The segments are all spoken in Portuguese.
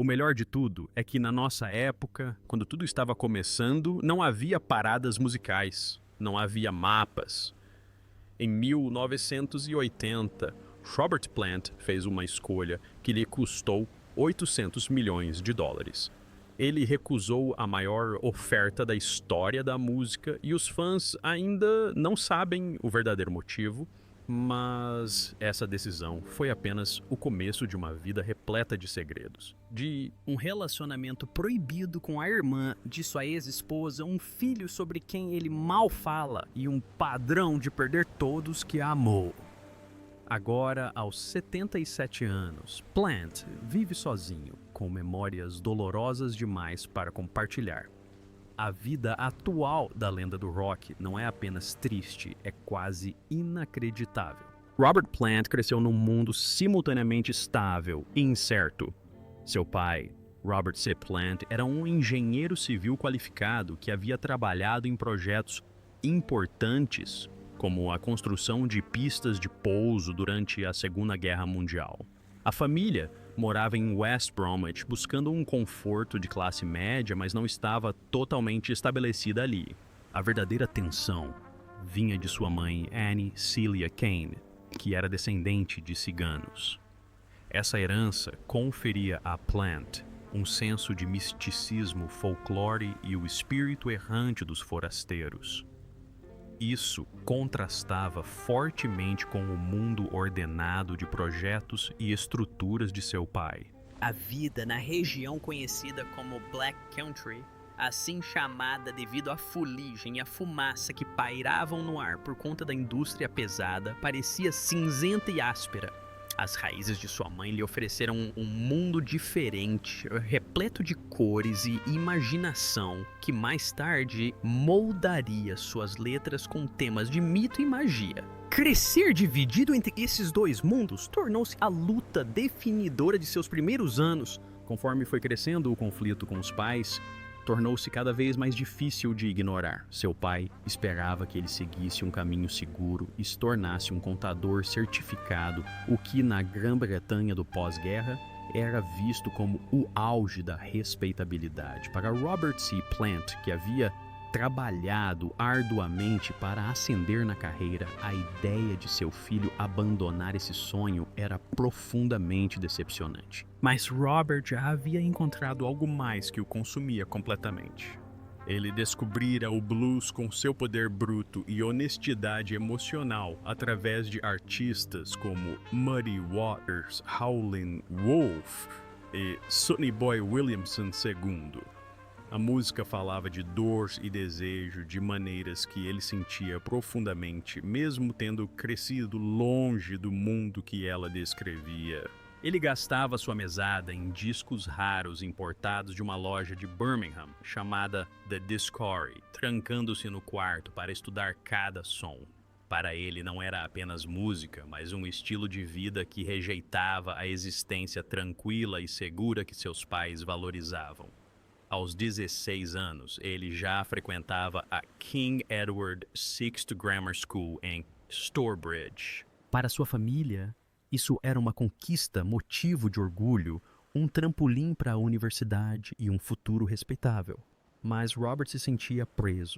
O melhor de tudo é que na nossa época, quando tudo estava começando, não havia paradas musicais, não havia mapas. Em 1980, Robert Plant fez uma escolha que lhe custou 800 milhões de dólares. Ele recusou a maior oferta da história da música e os fãs ainda não sabem o verdadeiro motivo, mas essa decisão foi apenas o começo de uma vida repleta de segredos. De um relacionamento proibido com a irmã de sua ex-esposa, um filho sobre quem ele mal fala e um padrão de perder todos que amou. Agora, aos 77 anos, Plant vive sozinho, com memórias dolorosas demais para compartilhar. A vida atual da lenda do rock não é apenas triste, é quase inacreditável. Robert Plant cresceu num mundo simultaneamente estável e incerto. Seu pai, Robert C. Plant, era um engenheiro civil qualificado que havia trabalhado em projetos importantes, como a construção de pistas de pouso durante a Segunda Guerra Mundial. A família morava em West Bromwich buscando um conforto de classe média, mas não estava totalmente estabelecida ali. A verdadeira tensão vinha de sua mãe Annie Celia Kane, que era descendente de ciganos. Essa herança conferia a Plant um senso de misticismo, folclore e o espírito errante dos forasteiros. Isso contrastava fortemente com o mundo ordenado de projetos e estruturas de seu pai. A vida na região conhecida como Black Country, assim chamada devido à fuligem e à fumaça que pairavam no ar por conta da indústria pesada, parecia cinzenta e áspera. As raízes de sua mãe lhe ofereceram um mundo diferente, repleto de cores e imaginação, que mais tarde moldaria suas letras com temas de mito e magia. Crescer dividido entre esses dois mundos tornou-se a luta definidora de seus primeiros anos. Conforme foi crescendo o conflito com os pais, tornou-se cada vez mais difícil de ignorar. Seu pai esperava que ele seguisse um caminho seguro e se tornasse um contador certificado, o que na Grã-Bretanha do pós-guerra era visto como o auge da respeitabilidade. Para Robert C. Plant, que havia trabalhado arduamente para ascender na carreira, a ideia de seu filho abandonar esse sonho era profundamente decepcionante. Mas Robert já havia encontrado algo mais que o consumia completamente. Ele descobrira o blues com seu poder bruto e honestidade emocional através de artistas como Muddy Waters, Howlin' Wolf e Sonny Boy Williamson II. A música falava de dor e desejo de maneiras que ele sentia profundamente, mesmo tendo crescido longe do mundo que ela descrevia. Ele gastava sua mesada em discos raros importados de uma loja de Birmingham chamada The Discovery, trancando-se no quarto para estudar cada som. Para ele não era apenas música, mas um estilo de vida que rejeitava a existência tranquila e segura que seus pais valorizavam. Aos 16 anos, ele já frequentava a King Edward VI Grammar School em Stourbridge. Para sua família, isso era uma conquista, motivo de orgulho, um trampolim para a universidade e um futuro respeitável. Mas Robert se sentia preso.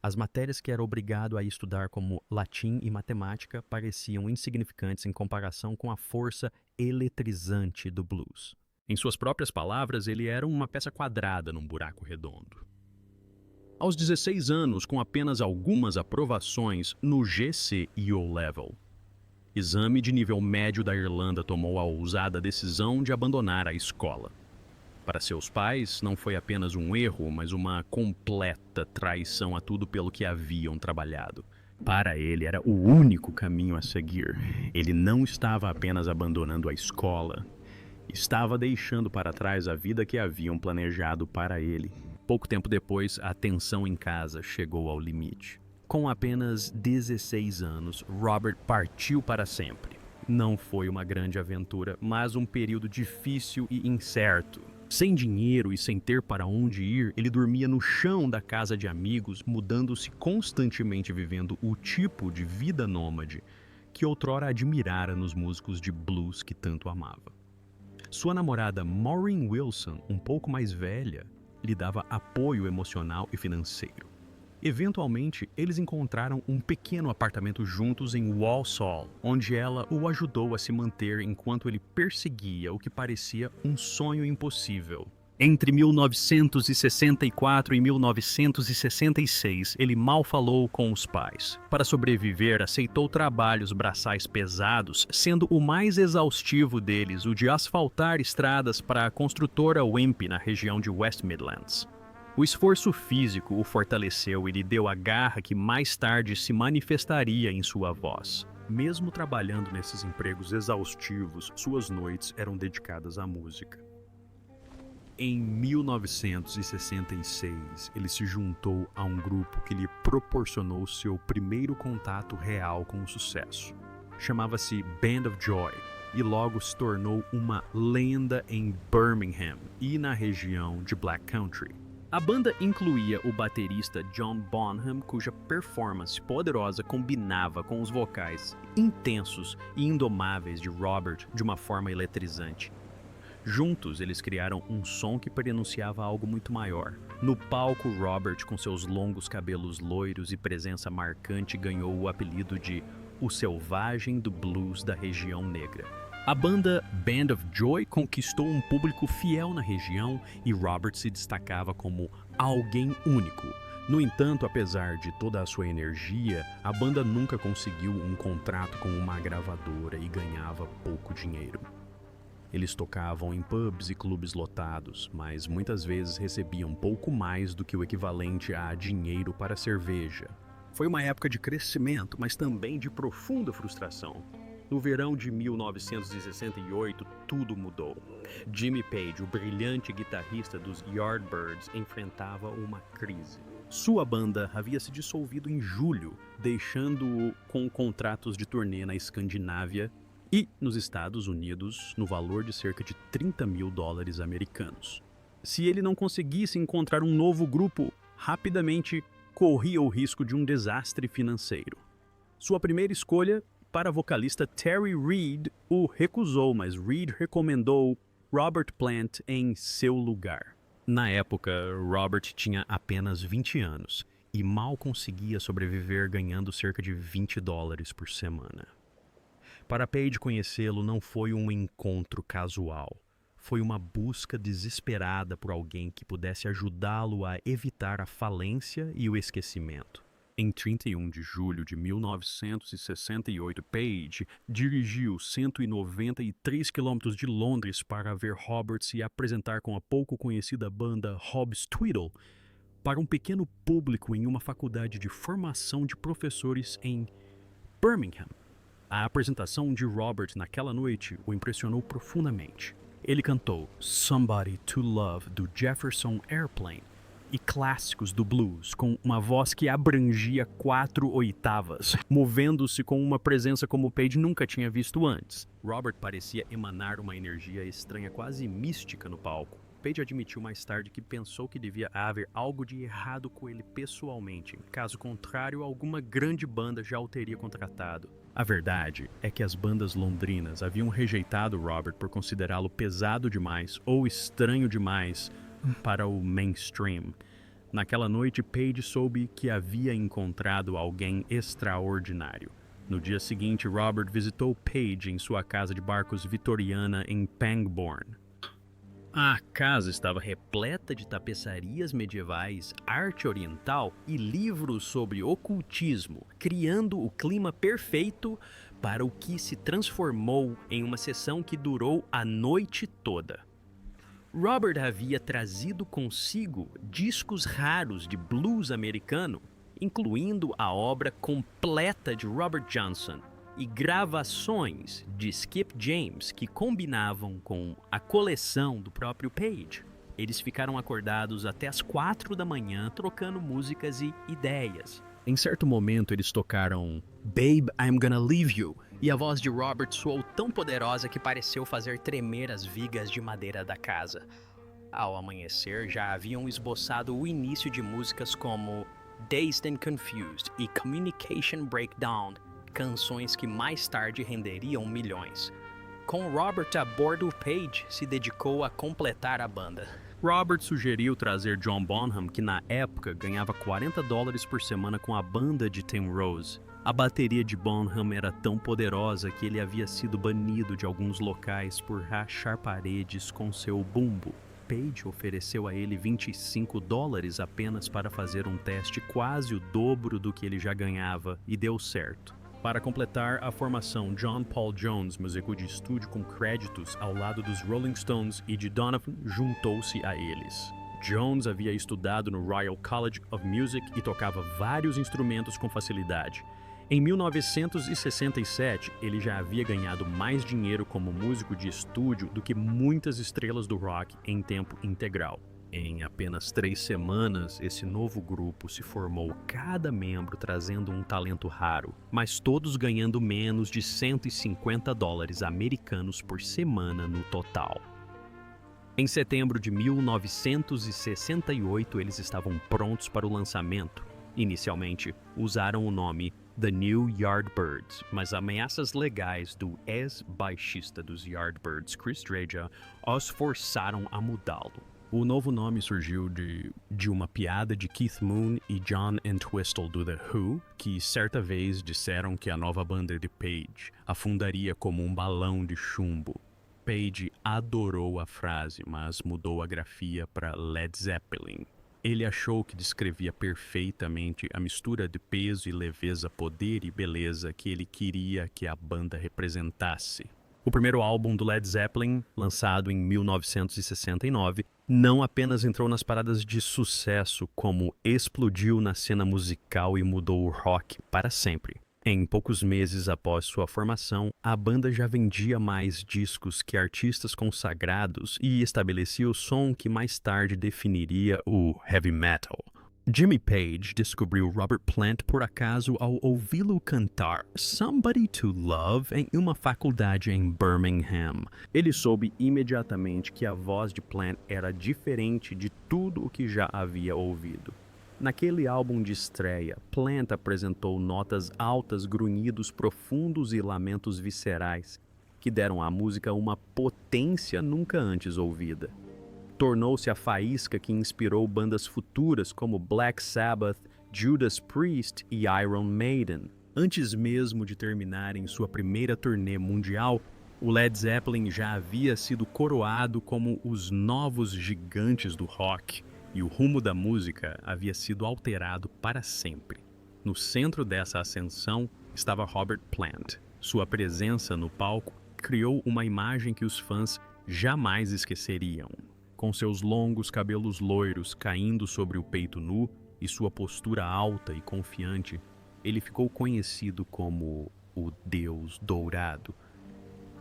As matérias que era obrigado a estudar, como latim e matemática, pareciam insignificantes em comparação com a força eletrizante do blues. Em suas próprias palavras, ele era uma peça quadrada num buraco redondo. Aos 16 anos, com apenas algumas aprovações no GC e O-Level, exame de nível médio da Irlanda, tomou a ousada decisão de abandonar a escola. Para seus pais, não foi apenas um erro, mas uma completa traição a tudo pelo que haviam trabalhado. Para ele, era o único caminho a seguir. Ele não estava apenas abandonando a escola, estava deixando para trás a vida que haviam planejado para ele. Pouco tempo depois, a tensão em casa chegou ao limite. Com apenas 16 anos, Robert partiu para sempre. Não foi uma grande aventura, mas um período difícil e incerto. Sem dinheiro e sem ter para onde ir, ele dormia no chão da casa de amigos, mudando-se constantemente, vivendo o tipo de vida nômade que outrora admirara nos músicos de blues que tanto amava. Sua namorada Maureen Wilson, um pouco mais velha, lhe dava apoio emocional e financeiro. Eventualmente, eles encontraram um pequeno apartamento juntos em Walsall, onde ela o ajudou a se manter enquanto ele perseguia o que parecia um sonho impossível. Entre 1964 e 1966, ele mal falou com os pais. Para sobreviver, aceitou trabalhos braçais pesados, sendo o mais exaustivo deles o de asfaltar estradas para a construtora Wimpey na região de West Midlands. O esforço físico o fortaleceu e lhe deu a garra que mais tarde se manifestaria em sua voz. Mesmo trabalhando nesses empregos exaustivos, suas noites eram dedicadas à música. Em 1966, ele se juntou a um grupo que lhe proporcionou seu primeiro contato real com o sucesso. Chamava-se Band of Joy e logo se tornou uma lenda em Birmingham e na região de Black Country. A banda incluía o baterista John Bonham, cuja performance poderosa combinava com os vocais intensos e indomáveis de Robert de uma forma eletrizante. Juntos, eles criaram um som que prenunciava algo muito maior. No palco, Robert, com seus longos cabelos loiros e presença marcante, ganhou o apelido de o Selvagem do Blues da região negra. A banda Band of Joy conquistou um público fiel na região e Robert se destacava como alguém único. No entanto, apesar de toda a sua energia, a banda nunca conseguiu um contrato com uma gravadora e ganhava pouco dinheiro. Eles tocavam em pubs e clubes lotados, mas muitas vezes recebiam pouco mais do que o equivalente a dinheiro para cerveja. Foi uma época de crescimento, mas também de profunda frustração. No verão de 1968, tudo mudou. Jimmy Page, o brilhante guitarrista dos Yardbirds, enfrentava uma crise. Sua banda havia se dissolvido em julho, deixando-o com contratos de turnê na Escandinávia e nos Estados Unidos no valor de cerca de $30 mil americanos. Se ele não conseguisse encontrar um novo grupo, rapidamente corria o risco de um desastre financeiro. Sua primeira escolha para a vocalista Terry Reid o recusou, mas Reid recomendou Robert Plant em seu lugar. Na época, Robert tinha apenas 20 anos e mal conseguia sobreviver ganhando cerca de $20 por semana. Para Page, conhecê-lo não foi um encontro casual. Foi uma busca desesperada por alguém que pudesse ajudá-lo a evitar a falência e o esquecimento. Em 31 de julho de 1968, Page dirigiu 193 quilômetros de Londres para ver Robert se apresentar com a pouco conhecida banda Hobbs Tweedle para um pequeno público em uma faculdade de formação de professores em Birmingham. A apresentação de Robert naquela noite o impressionou profundamente. Ele cantou Somebody to Love do Jefferson Airplane e clássicos do blues com uma voz que abrangia 4 oitavas, movendo-se com uma presença como Page nunca tinha visto antes. Robert parecia emanar uma energia estranha, quase mística no palco. Page admitiu mais tarde que pensou que devia haver algo de errado com ele pessoalmente. Caso contrário, alguma grande banda já o teria contratado. A verdade é que as bandas londrinas haviam rejeitado Robert por considerá-lo pesado demais ou estranho demais para o mainstream. Naquela noite, Page soube que havia encontrado alguém extraordinário. No dia seguinte, Robert visitou Page em sua casa de barcos vitoriana em Pangbourne. A casa estava repleta de tapeçarias medievais, arte oriental e livros sobre ocultismo, criando o clima perfeito para o que se transformou em uma sessão que durou a noite toda. Robert havia trazido consigo discos raros de blues americano, incluindo a obra completa de Robert Johnson e gravações de Skip James que combinavam com a coleção do próprio Page. Eles ficaram acordados até as 4 da manhã trocando músicas e ideias. Em certo momento eles tocaram Babe, I'm Gonna Leave You, e a voz de Robert soou tão poderosa que pareceu fazer tremer as vigas de madeira da casa. Ao amanhecer, já haviam esboçado o início de músicas como Dazed and Confused e Communication Breakdown, canções que mais tarde renderiam milhões. Com Robert a bordo, Page se dedicou a completar a banda. Robert sugeriu trazer John Bonham, que na época ganhava $40 por semana com a banda de Tim Rose. A bateria de Bonham era tão poderosa que ele havia sido banido de alguns locais por rachar paredes com seu bumbo. Page ofereceu a ele $25 apenas para fazer um teste quase o dobro do que ele já ganhava, e deu certo. Para completar a formação, John Paul Jones, músico de estúdio com créditos ao lado dos Rolling Stones e de Donovan, juntou-se a eles. Jones havia estudado no Royal College of Music e tocava vários instrumentos com facilidade. Em 1967, ele já havia ganhado mais dinheiro como músico de estúdio do que muitas estrelas do rock em tempo integral. Em apenas 3 semanas, esse novo grupo se formou, cada membro trazendo um talento raro, mas todos ganhando menos de $150 americanos por semana no total. Em setembro de 1968, eles estavam prontos para o lançamento. Inicialmente, usaram o nome The New Yardbirds, mas ameaças legais do ex-baixista dos Yardbirds, Chris Dreja, os forçaram a mudá-lo. O novo nome surgiu de uma piada de Keith Moon e John Entwistle do The Who, que certa vez disseram que a nova banda de Page afundaria como um balão de chumbo. Page adorou a frase, mas mudou a grafia para Led Zeppelin. Ele achou que descrevia perfeitamente a mistura de peso e leveza, poder e beleza que ele queria que a banda representasse. O primeiro álbum do Led Zeppelin, lançado em 1969, não apenas entrou nas paradas de sucesso, como explodiu na cena musical e mudou o rock para sempre. Em poucos meses após sua formação, a banda já vendia mais discos que artistas consagrados e estabelecia o som que mais tarde definiria o heavy metal. Jimmy Page descobriu Robert Plant por acaso ao ouvi-lo cantar Somebody to Love em uma faculdade em Birmingham. Ele soube imediatamente que a voz de Plant era diferente de tudo o que já havia ouvido. Naquele álbum de estreia, Plant apresentou notas altas, grunhidos profundos e lamentos viscerais, que deram à música uma potência nunca antes ouvida. Tornou-se a faísca que inspirou bandas futuras como Black Sabbath, Judas Priest e Iron Maiden. Antes mesmo de terminarem sua primeira turnê mundial, o Led Zeppelin já havia sido coroado como os novos gigantes do rock. E o rumo da música havia sido alterado para sempre. No centro dessa ascensão estava Robert Plant. Sua presença no palco criou uma imagem que os fãs jamais esqueceriam. Com seus longos cabelos loiros caindo sobre o peito nu e sua postura alta e confiante, ele ficou conhecido como o Deus Dourado.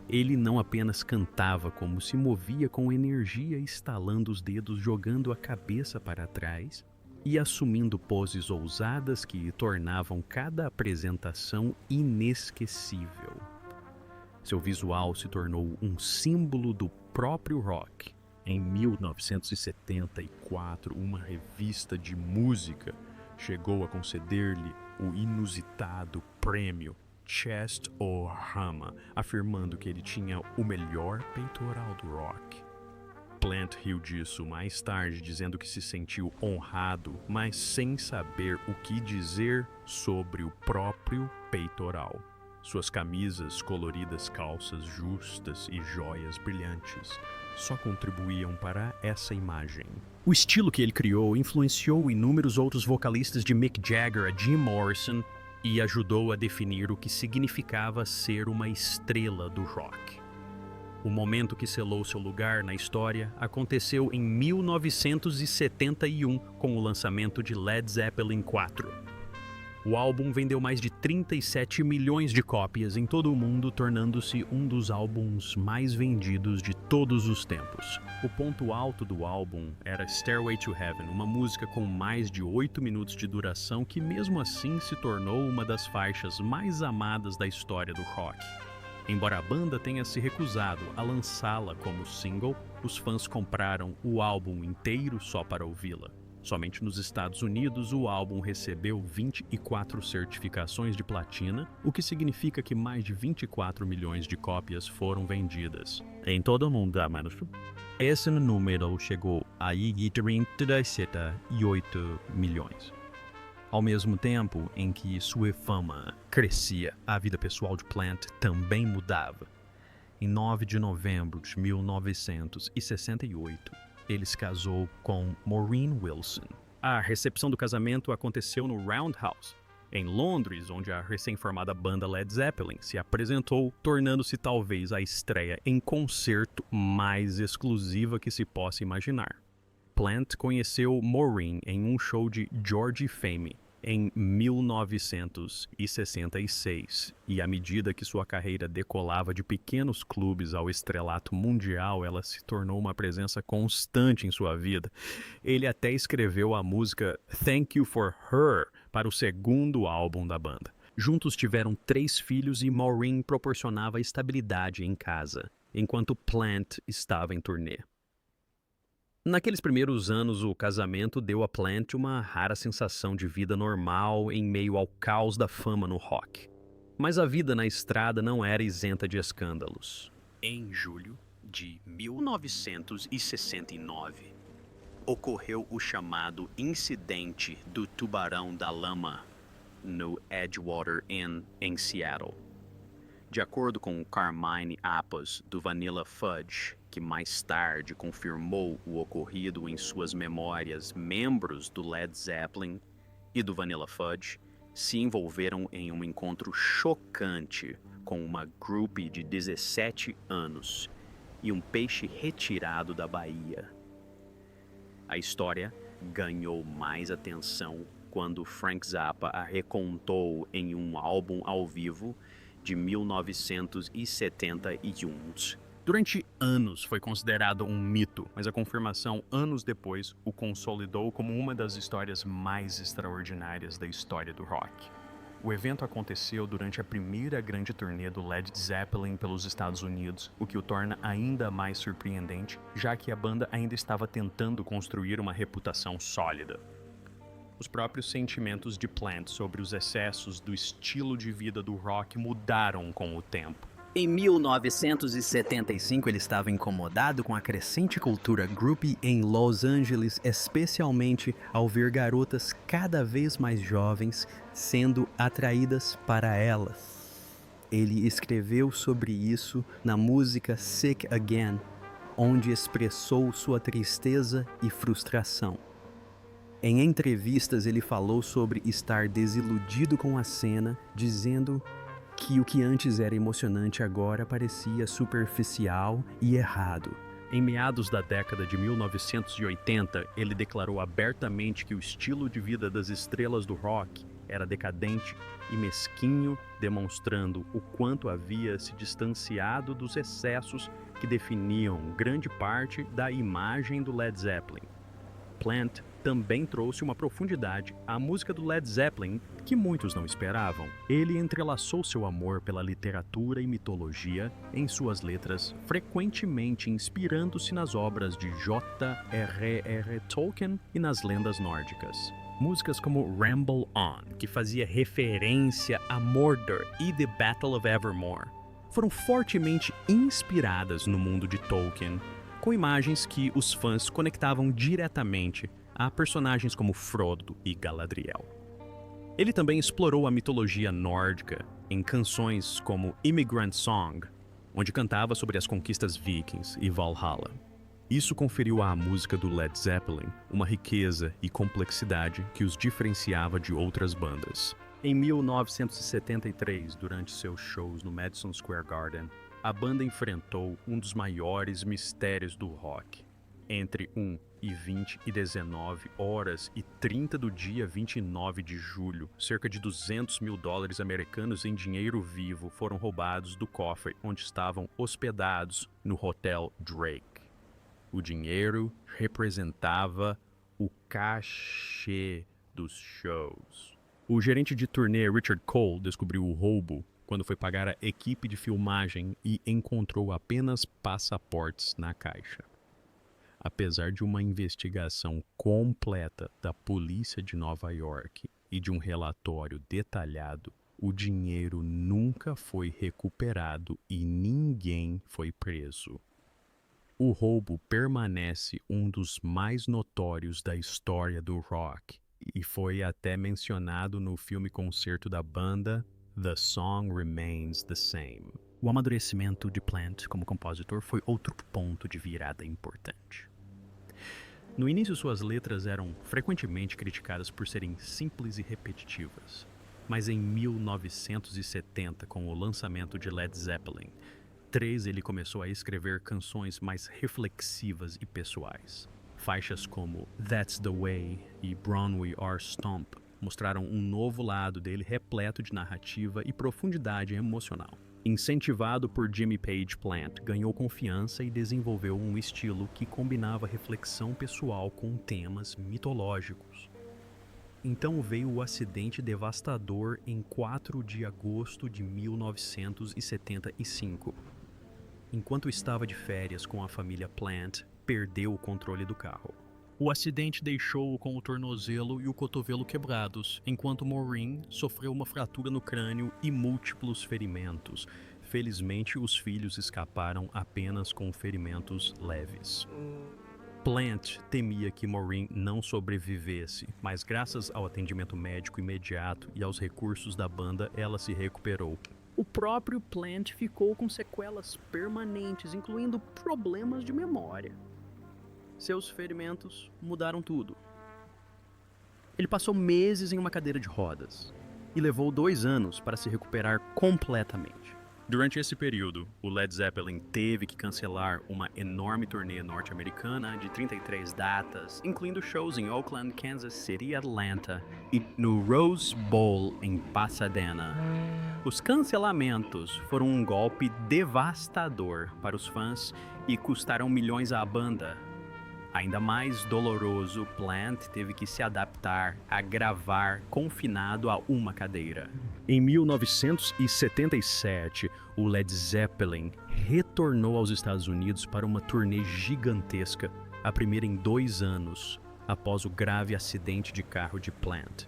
Ele não apenas cantava, como se movia com energia, estalando os dedos, jogando a cabeça para trás e assumindo poses ousadas que tornavam cada apresentação inesquecível. Seu visual se tornou um símbolo do próprio rock. Em 1974, uma revista de música chegou a conceder-lhe o inusitado prêmio Chest or Hama, afirmando que ele tinha o melhor peitoral do rock. Plant riu disso mais tarde, dizendo que se sentiu honrado, mas sem saber o que dizer sobre o próprio peitoral. Suas camisas, coloridas calças justas e joias brilhantes só contribuíam para essa imagem. O estilo que ele criou influenciou inúmeros outros vocalistas, de Mick Jagger a Jim Morrison, e ajudou a definir o que significava ser uma estrela do rock. O momento que selou seu lugar na história aconteceu em 1971 com o lançamento de Led Zeppelin IV. O álbum vendeu mais de 37 milhões de cópias em todo o mundo, tornando-se um dos álbuns mais vendidos de todos os tempos. O ponto alto do álbum era Stairway to Heaven, uma música com mais de 8 minutos de duração que mesmo assim se tornou uma das faixas mais amadas da história do rock. Embora a banda tenha se recusado a lançá-la como single, os fãs compraram o álbum inteiro só para ouvi-la. Somente nos Estados Unidos, o álbum recebeu 24 certificações de platina, o que significa que mais de 24 milhões de cópias foram vendidas. Em todo o mundo, mano. Esse número chegou a 38 milhões. Ao mesmo tempo em que sua fama crescia, a vida pessoal de Plant também mudava. Em 9 de novembro de 1968, ele se casou com Maureen Wilson. A recepção do casamento aconteceu no Roundhouse, em Londres, onde a recém-formada banda Led Zeppelin se apresentou, tornando-se talvez a estreia em concerto mais exclusiva que se possa imaginar. Plant conheceu Maureen em um show de George Fame em 1966, e à medida que sua carreira decolava de pequenos clubes ao estrelato mundial, ela se tornou uma presença constante em sua vida. Ele até escreveu a música Thank You For Her para o segundo álbum da banda. Juntos tiveram 3 filhos e Maureen proporcionava estabilidade em casa, enquanto Plant estava em turnê. Naqueles primeiros anos, o casamento deu a Plant uma rara sensação de vida normal em meio ao caos da fama no rock. Mas a vida na estrada não era isenta de escândalos. Em julho de 1969, ocorreu o chamado Incidente do Tubarão da Lama, no Edgewater Inn, em Seattle. De acordo com Carmine Appice, do Vanilla Fudge, que mais tarde confirmou o ocorrido em suas memórias, membros do Led Zeppelin e do Vanilla Fudge se envolveram em um encontro chocante com uma groupie de 17 anos e um peixe retirado da Bahia. A história ganhou mais atenção quando Frank Zappa a recontou em um álbum ao vivo de 1971. Durante anos foi considerado um mito, mas a confirmação anos depois o consolidou como uma das histórias mais extraordinárias da história do rock. O evento aconteceu durante a primeira grande turnê do Led Zeppelin pelos Estados Unidos, o que o torna ainda mais surpreendente, já que a banda ainda estava tentando construir uma reputação sólida. Os próprios sentimentos de Plant sobre os excessos do estilo de vida do rock mudaram com o tempo. Em 1975, ele estava incomodado com a crescente cultura groupie em Los Angeles, especialmente ao ver garotas cada vez mais jovens sendo atraídas para elas. Ele escreveu sobre isso na música Sick Again, onde expressou sua tristeza e frustração. Em entrevistas, ele falou sobre estar desiludido com a cena, dizendo que o que antes era emocionante agora parecia superficial e errado. Em meados da década de 1980, ele declarou abertamente que o estilo de vida das estrelas do rock era decadente e mesquinho, demonstrando o quanto havia se distanciado dos excessos que definiam grande parte da imagem do Led Zeppelin. Plant também trouxe uma profundidade à música do Led Zeppelin que muitos não esperavam. Ele entrelaçou seu amor pela literatura e mitologia em suas letras, frequentemente inspirando-se nas obras de J.R.R. Tolkien e nas lendas nórdicas. Músicas como Ramble On, que fazia referência a Mordor, e The Battle of Evermore foram fortemente inspiradas no mundo de Tolkien, com imagens que os fãs conectavam diretamente a personagens como Frodo e Galadriel. Ele também explorou a mitologia nórdica em canções como Immigrant Song, onde cantava sobre as conquistas vikings, e Valhalla. Isso conferiu à música do Led Zeppelin uma riqueza e complexidade que os diferenciava de outras bandas. Em 1973, durante seus shows no Madison Square Garden, a banda enfrentou um dos maiores mistérios do rock. Entre 1h20 e 19 horas e 30 do dia 29 de julho, cerca de $200 mil americanos em dinheiro vivo foram roubados do cofre onde estavam hospedados no Hotel Drake. O dinheiro representava o cachê dos shows. O gerente de turnê Richard Cole descobriu o roubo quando foi pagar a equipe de filmagem e encontrou apenas passaportes na caixa. Apesar de uma investigação completa da polícia de Nova York e de um relatório detalhado, o dinheiro nunca foi recuperado e ninguém foi preso. O roubo permanece um dos mais notórios da história do rock e foi até mencionado no filme-concerto da banda The Song Remains the Same. O amadurecimento de Plant como compositor foi outro ponto de virada importante. No início, suas letras eram frequentemente criticadas por serem simples e repetitivas. Mas em 1970, com o lançamento de Led Zeppelin 3, ele começou a escrever canções mais reflexivas e pessoais. Faixas como That's the Way e Brown We Are Stomp mostraram um novo lado dele repleto de narrativa e profundidade emocional. Incentivado por Jimmy Page, Plant ganhou confiança e desenvolveu um estilo que combinava reflexão pessoal com temas mitológicos. Então veio o acidente devastador em 4 de agosto de 1975. Enquanto estava de férias com a família Plant, perdeu o controle do carro. O acidente deixou-o com o tornozelo e o cotovelo quebrados, enquanto Maureen sofreu uma fratura no crânio e múltiplos ferimentos. Felizmente, os filhos escaparam apenas com ferimentos leves. Plant temia que Maureen não sobrevivesse, mas graças ao atendimento médico imediato e aos recursos da banda, ela se recuperou. O próprio Plant ficou com sequelas permanentes, incluindo problemas de memória. Seus ferimentos mudaram tudo. Ele passou meses em uma cadeira de rodas e levou 2 anos para se recuperar completamente. Durante esse período, o Led Zeppelin teve que cancelar uma enorme turnê norte-americana de 33 datas, incluindo shows em Oakland, Kansas City e Atlanta, e no Rose Bowl em Pasadena. Os cancelamentos foram um golpe devastador para os fãs e custaram milhões à banda. Ainda mais doloroso, Plant teve que se adaptar a gravar confinado a uma cadeira. Em 1977, o Led Zeppelin retornou aos Estados Unidos para uma turnê gigantesca, a primeira em 2 anos, após o grave acidente de carro de Plant.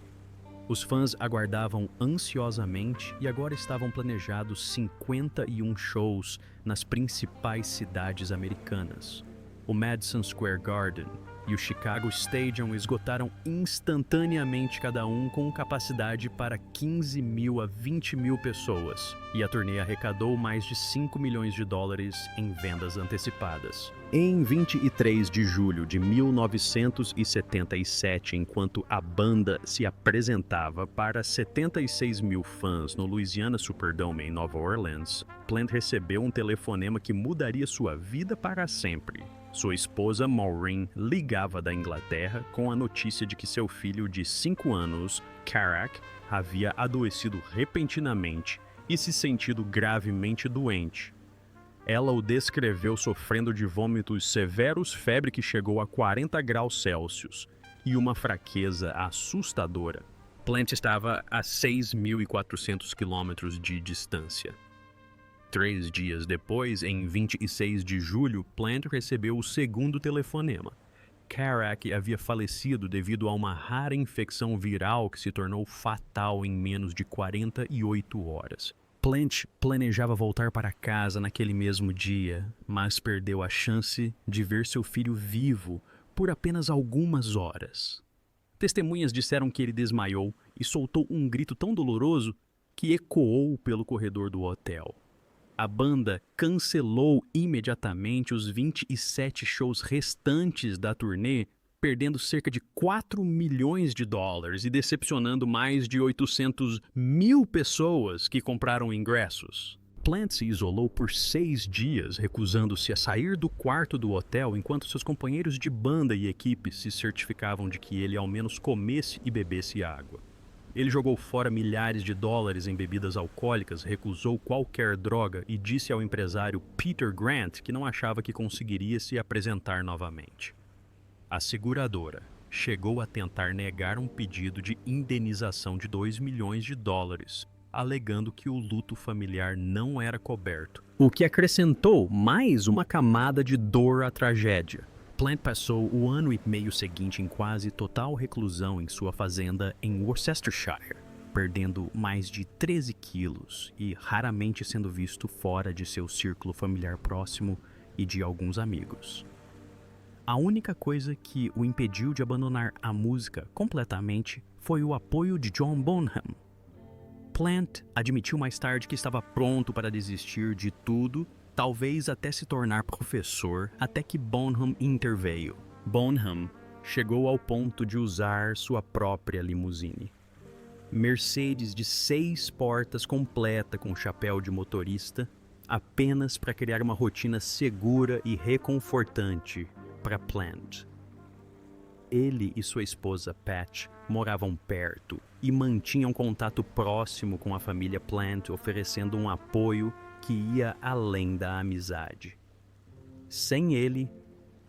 Os fãs aguardavam ansiosamente e agora estavam planejados 51 shows nas principais cidades americanas. O Madison Square Garden e o Chicago Stadium esgotaram instantaneamente cada um, com capacidade para 15 mil a 20 mil pessoas, e a turnê arrecadou mais de 5 milhões de dólares em vendas antecipadas. Em 23 de julho de 1977, enquanto a banda se apresentava para 76 mil fãs no Louisiana Superdome em Nova Orleans, Plant recebeu um telefonema que mudaria sua vida para sempre. Sua esposa, Maureen, ligava da Inglaterra com a notícia de que seu filho de 5 anos, Karak, havia adoecido repentinamente e se sentido gravemente doente. Ela o descreveu sofrendo de vômitos severos, febre que chegou a 40 graus Celsius e uma fraqueza assustadora. Plant estava a 6.400 quilômetros de distância. 3 dias depois, em 26 de julho, Plant recebeu o segundo telefonema. Karak havia falecido devido a uma rara infecção viral que se tornou fatal em menos de 48 horas. Plant planejava voltar para casa naquele mesmo dia, mas perdeu a chance de ver seu filho vivo por apenas algumas horas. Testemunhas disseram que ele desmaiou e soltou um grito tão doloroso que ecoou pelo corredor do hotel. A banda cancelou imediatamente os 27 shows restantes da turnê, perdendo cerca de 4 milhões de dólares e decepcionando mais de 800 mil pessoas que compraram ingressos. Plant se isolou por 6 dias, recusando-se a sair do quarto do hotel enquanto seus companheiros de banda e equipe se certificavam de que ele ao menos comesse e bebesse água. Ele jogou fora milhares de dólares em bebidas alcoólicas, recusou qualquer droga e disse ao empresário Peter Grant que não achava que conseguiria se apresentar novamente. A seguradora chegou a tentar negar um pedido de indenização de 2 milhões de dólares, alegando que o luto familiar não era coberto, o que acrescentou mais uma camada de dor à tragédia. Plant passou o ano e meio seguinte em quase total reclusão em sua fazenda em Worcestershire, perdendo mais de 13 quilos e raramente sendo visto fora de seu círculo familiar próximo e de alguns amigos. A única coisa que o impediu de abandonar a música completamente foi o apoio de John Bonham. Plant admitiu mais tarde que estava pronto para desistir de tudo, talvez até se tornar professor, até que Bonham interveio. Bonham chegou ao ponto de usar sua própria limusine. Mercedes de 6 portas completa com chapéu de motorista, apenas para criar uma rotina segura e reconfortante para Plant. Ele e sua esposa Pat moravam perto e mantinham contato próximo com a família Plant, oferecendo um apoio que ia além da amizade. Sem ele,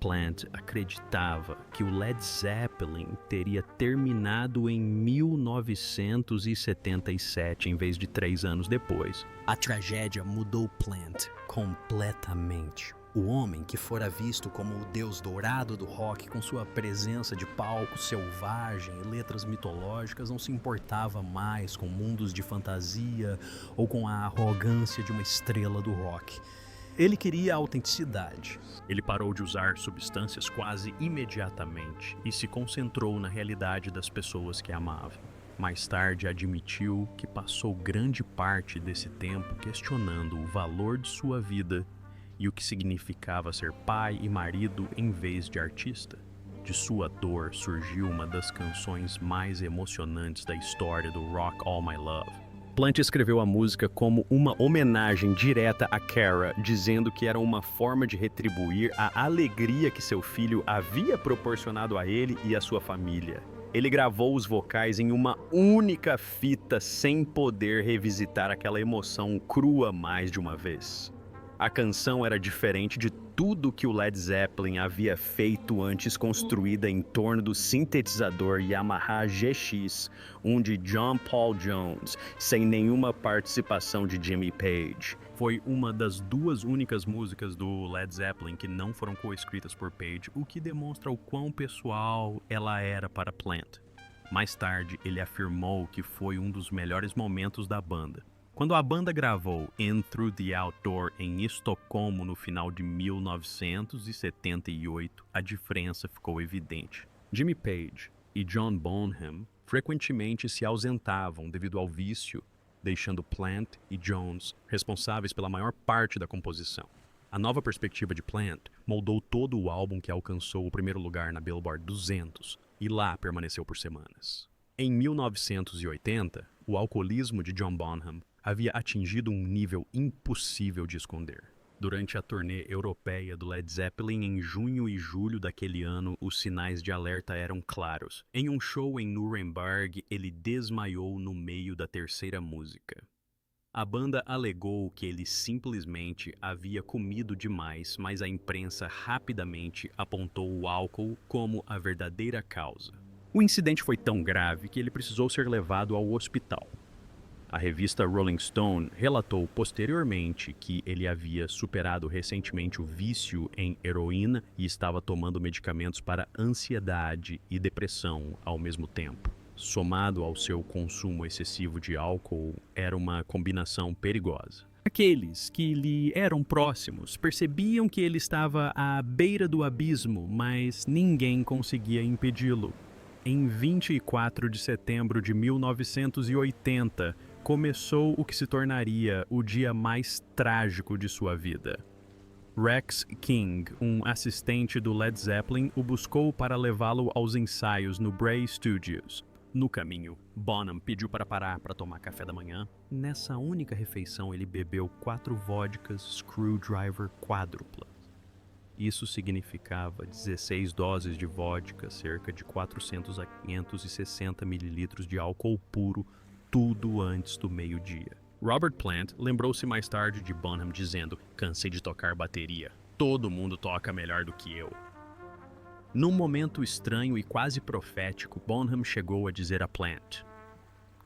Plant acreditava que o Led Zeppelin teria terminado em 1977 em vez de 3 anos depois. A tragédia mudou Plant completamente. O homem que fora visto como o deus dourado do rock, com sua presença de palco selvagem e letras mitológicas, não se importava mais com mundos de fantasia ou com a arrogância de uma estrela do rock. Ele queria autenticidade. Ele parou de usar substâncias quase imediatamente e se concentrou na realidade das pessoas que amava. Mais tarde admitiu que passou grande parte desse tempo questionando o valor de sua vida e o que significava ser pai e marido em vez de artista. De sua dor surgiu uma das canções mais emocionantes da história do rock, All My Love. Plant escreveu a música como uma homenagem direta a Cara, dizendo que era uma forma de retribuir a alegria que seu filho havia proporcionado a ele e a sua família. Ele gravou os vocais em uma única fita sem poder revisitar aquela emoção crua mais de uma vez. A canção era diferente de tudo que o Led Zeppelin havia feito antes, construída em torno do sintetizador Yamaha GX, um de John Paul Jones, sem nenhuma participação de Jimmy Page. Foi uma das 2 únicas músicas do Led Zeppelin que não foram coescritas por Page, o que demonstra o quão pessoal ela era para Plant. Mais tarde, ele afirmou que foi um dos melhores momentos da banda. Quando a banda gravou In Through the Outdoor em Estocolmo no final de 1978, a diferença ficou evidente. Jimmy Page e John Bonham frequentemente se ausentavam devido ao vício, deixando Plant e Jones responsáveis pela maior parte da composição. A nova perspectiva de Plant moldou todo o álbum, que alcançou o primeiro lugar na Billboard 200 e lá permaneceu por semanas. Em 1980, o alcoolismo de John Bonham havia atingido um nível impossível de esconder. Durante a turnê europeia do Led Zeppelin em junho e julho daquele ano, os sinais de alerta eram claros. Em um show em Nuremberg, ele desmaiou no meio da 3ª música. A banda alegou que ele simplesmente havia comido demais, mas a imprensa rapidamente apontou o álcool como a verdadeira causa. O incidente foi tão grave que ele precisou ser levado ao hospital. A revista Rolling Stone relatou posteriormente que ele havia superado recentemente o vício em heroína e estava tomando medicamentos para ansiedade e depressão ao mesmo tempo. Somado ao seu consumo excessivo de álcool, era uma combinação perigosa. Aqueles que lhe eram próximos percebiam que ele estava à beira do abismo, mas ninguém conseguia impedi-lo. Em 24 de setembro de 1980, começou o que se tornaria o dia mais trágico de sua vida. Rex King, um assistente do Led Zeppelin, o buscou para levá-lo aos ensaios no Bray Studios. No caminho, Bonham pediu para parar para tomar café da manhã. Nessa única refeição, ele bebeu 4 vodkas Screwdriver quádruplas. Isso significava 16 doses de vodka, cerca de 400 a 560 mililitros de álcool puro, tudo antes do meio-dia. Robert Plant lembrou-se mais tarde de Bonham dizendo: "Cansei de tocar bateria. Todo mundo toca melhor do que eu." Num momento estranho e quase profético, Bonham chegou a dizer a Plant: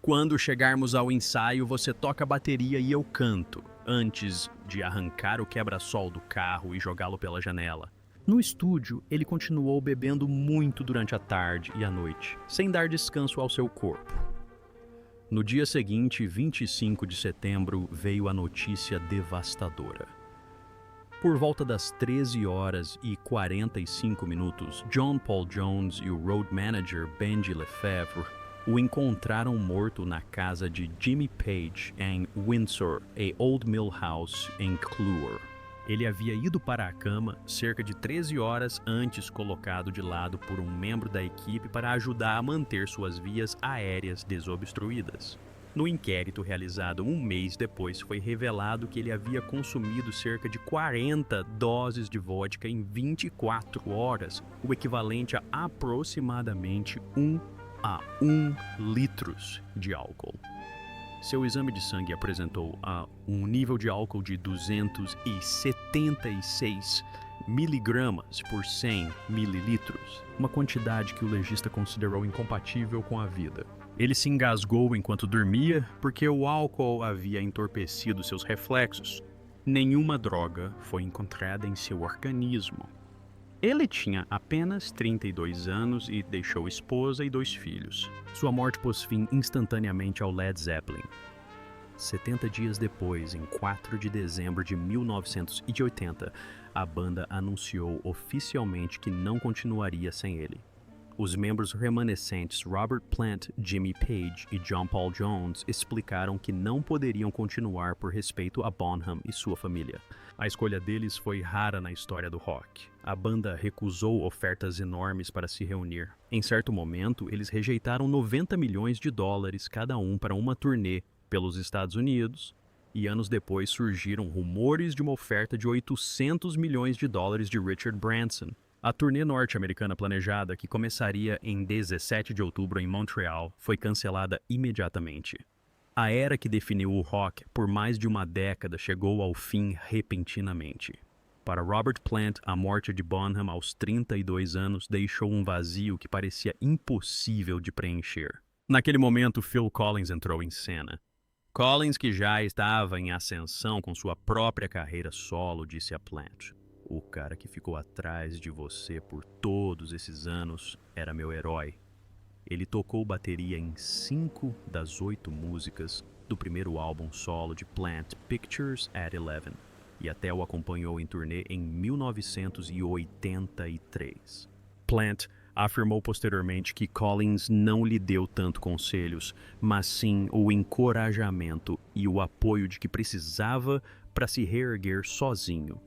"Quando chegarmos ao ensaio, você toca bateria e eu canto", antes de arrancar o quebra-sol do carro e jogá-lo pela janela. No estúdio, ele continuou bebendo muito durante a tarde e a noite, sem dar descanso ao seu corpo. No dia seguinte, 25 de setembro, veio a notícia devastadora. Por volta das 13 horas e 45 minutos, John Paul Jones e o road manager Benji Lefebvre o encontraram morto na casa de Jimmy Page em Windsor, a Old Mill House em Clewer. Ele havia ido para a cama cerca de 13 horas antes, colocado de lado por um membro da equipe para ajudar a manter suas vias aéreas desobstruídas. No inquérito realizado um mês depois, foi revelado que ele havia consumido cerca de 40 doses de vodka em 24 horas, o equivalente a aproximadamente 1 litros de álcool. Seu exame de sangue apresentou um nível de álcool de 276 miligramas por 100 mililitros, uma quantidade que o legista considerou incompatível com a vida. Ele se engasgou enquanto dormia porque o álcool havia entorpecido seus reflexos. Nenhuma droga foi encontrada em seu organismo. Ele tinha apenas 32 anos e deixou esposa e 2 filhos. Sua morte pôs fim instantaneamente ao Led Zeppelin. 70 dias depois, em 4 de dezembro de 1980, a banda anunciou oficialmente que não continuaria sem ele. Os membros remanescentes Robert Plant, Jimmy Page e John Paul Jones explicaram que não poderiam continuar por respeito a Bonham e sua família. A escolha deles foi rara na história do rock. A banda recusou ofertas enormes para se reunir. Em certo momento, eles rejeitaram 90 milhões de dólares cada um para uma turnê pelos Estados Unidos, e anos depois surgiram rumores de uma oferta de 800 milhões de dólares de Richard Branson. A turnê norte-americana planejada, que começaria em 17 de outubro em Montreal, foi cancelada imediatamente. A era que definiu o rock por mais de uma década chegou ao fim repentinamente. Para Robert Plant, a morte de Bonham aos 32 anos deixou um vazio que parecia impossível de preencher. Naquele momento, Phil Collins entrou em cena. Collins, que já estava em ascensão com sua própria carreira solo, disse a Plant: "O cara que ficou atrás de você por todos esses anos era meu herói. Ele tocou bateria em 5 das 8 músicas do primeiro álbum solo de Plant, Pictures at 11, e até o acompanhou em turnê em 1983. Plant afirmou posteriormente que Collins não lhe deu tanto conselhos, mas sim o encorajamento e o apoio de que precisava para se reerguer sozinho.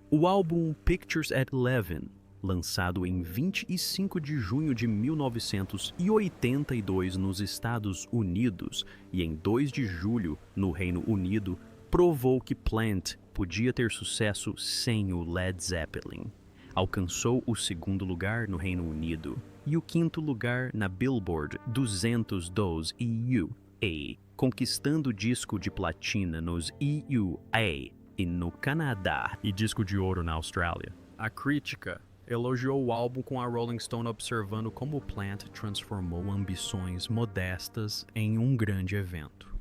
O álbum Pictures at 11, lançado em 25 de junho de 1982 nos Estados Unidos e em 2 de julho no Reino Unido, provou que Plant podia ter sucesso sem o Led Zeppelin. Alcançou o 2º lugar no Reino Unido e o 5º lugar na Billboard 200 dos EUA, conquistando disco de platina nos EUA e no Canadá e disco de ouro na Austrália. A crítica elogiou o álbum, com a Rolling Stone observando como Plant transformou ambições modestas em um grande evento.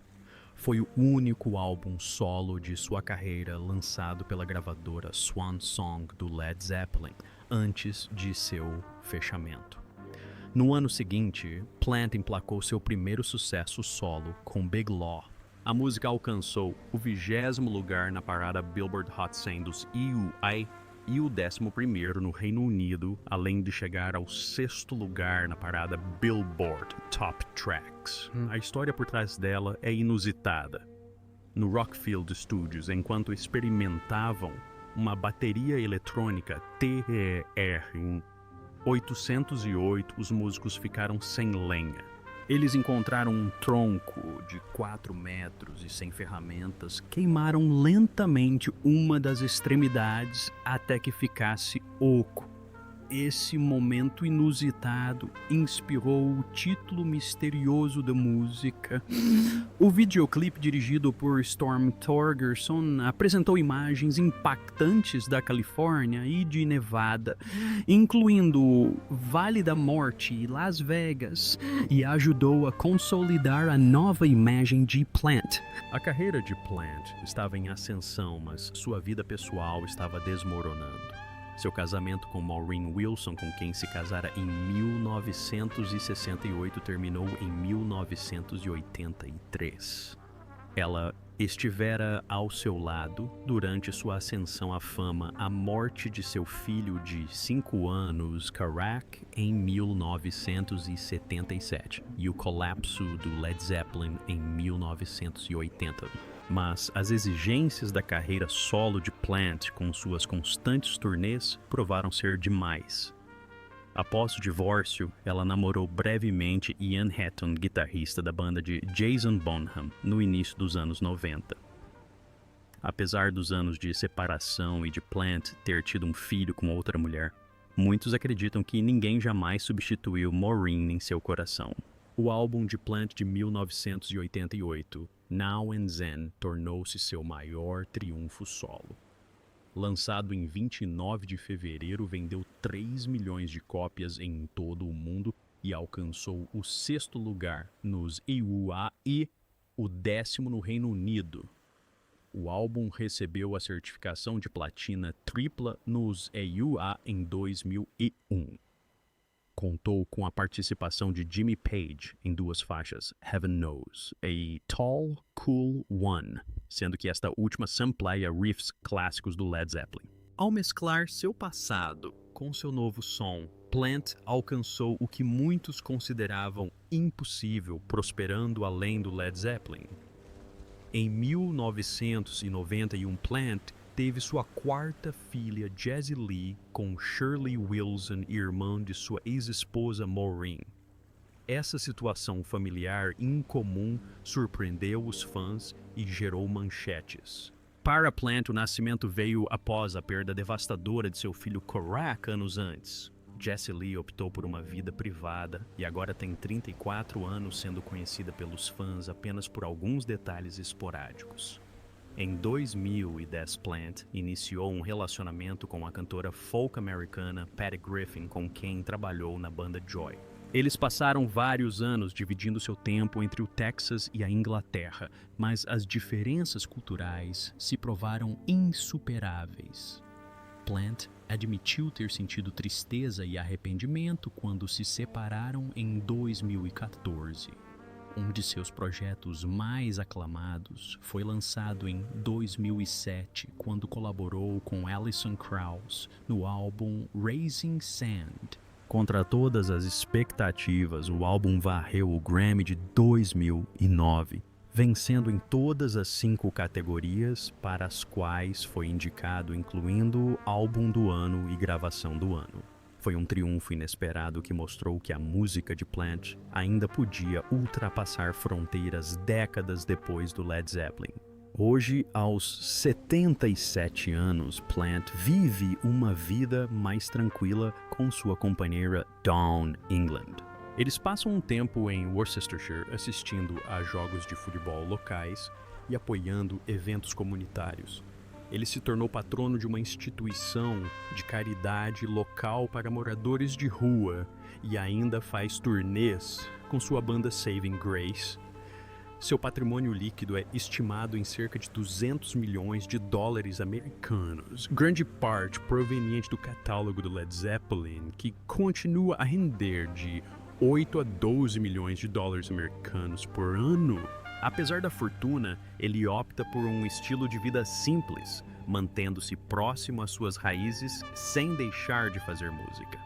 Foi o único álbum solo de sua carreira lançado pela gravadora Swan Song do Led Zeppelin, antes de seu fechamento. No ano seguinte, Plant emplacou seu primeiro sucesso solo com Big Law. A música alcançou o 20º lugar na parada Billboard Hot 100 dos EUA e o 11º no Reino Unido, além de chegar ao 6º lugar na parada Billboard Top Tracks. A história por trás dela é inusitada. No Rockfield Studios, enquanto experimentavam uma bateria eletrônica TR-808, os músicos ficaram sem lenha. Eles encontraram um tronco de 4 metros e sem ferramentas, queimaram lentamente uma das extremidades até que ficasse oco. Esse momento inusitado inspirou o título misterioso da música. O videoclipe, dirigido por Storm Thorgerson, apresentou imagens impactantes da Califórnia e de Nevada, incluindo o Vale da Morte e Las Vegas, e ajudou a consolidar a nova imagem de Plant. A carreira de Plant estava em ascensão, mas sua vida pessoal estava desmoronando. Seu casamento com Maureen Wilson, com quem se casara em 1968, terminou em 1983. Ela estivera ao seu lado durante sua ascensão à fama, a morte de seu filho de 5 anos, Karak, em 1977, e o colapso do Led Zeppelin em 1980. Mas as exigências da carreira solo de Plant, com suas constantes turnês, provaram ser demais. Após o divórcio, ela namorou brevemente Ian Hatton, guitarrista da banda de Jason Bonham, no início dos anos 90. Apesar dos anos de separação e de Plant ter tido um filho com outra mulher, muitos acreditam que ninguém jamais substituiu Maureen em seu coração. O álbum de Plant de 1988, Now and Then, tornou-se seu maior triunfo solo. Lançado em 29 de fevereiro, vendeu 3 milhões de cópias em todo o mundo e alcançou o 6º lugar nos EUA e o 10º no Reino Unido. O álbum recebeu a certificação de platina tripla nos EUA em 2001. Contou com a participação de Jimmy Page em 2 faixas, Heaven Knows, e Tall, Cool One, sendo que esta última sampleia riffs clássicos do Led Zeppelin. Ao mesclar seu passado com seu novo som, Plant alcançou o que muitos consideravam impossível, prosperando além do Led Zeppelin. Em 1991, Plant teve sua 4ª filha, Jessie Lee, com Shirley Wilson, irmã de sua ex-esposa Maureen. Essa situação familiar incomum surpreendeu os fãs e gerou manchetes. Para Plant, o nascimento veio após a perda devastadora de seu filho Karak anos antes. Jessie Lee optou por uma vida privada e agora tem 34 anos, sendo conhecida pelos fãs apenas por alguns detalhes esporádicos. Em 2010, Plant iniciou um relacionamento com a cantora folk americana Patty Griffin, com quem trabalhou na banda Joy. Eles passaram vários anos dividindo seu tempo entre o Texas e a Inglaterra, mas as diferenças culturais se provaram insuperáveis. Plant admitiu ter sentido tristeza e arrependimento quando se separaram em 2014. Um de seus projetos mais aclamados foi lançado em 2007, quando colaborou com Alison Krauss no álbum Raising Sand. Contra todas as expectativas, o álbum varreu o Grammy de 2009, vencendo em todas as 5 categorias para as quais foi indicado, incluindo Álbum do Ano e Gravação do Ano. Foi um triunfo inesperado que mostrou que a música de Plant ainda podia ultrapassar fronteiras décadas depois do Led Zeppelin. Hoje, aos 77 anos, Plant vive uma vida mais tranquila com sua companheira Dawn England. Eles passam um tempo em Worcestershire assistindo a jogos de futebol locais e apoiando eventos comunitários. Ele se tornou patrono de uma instituição de caridade local para moradores de rua e ainda faz turnês com sua banda Saving Grace. Seu patrimônio líquido é estimado em cerca de 200 milhões de dólares americanos, grande parte proveniente do catálogo do Led Zeppelin, que continua a render de 8 a 12 milhões de dólares americanos por ano. Apesar da fortuna, ele opta por um estilo de vida simples, mantendo-se próximo às suas raízes sem deixar de fazer música.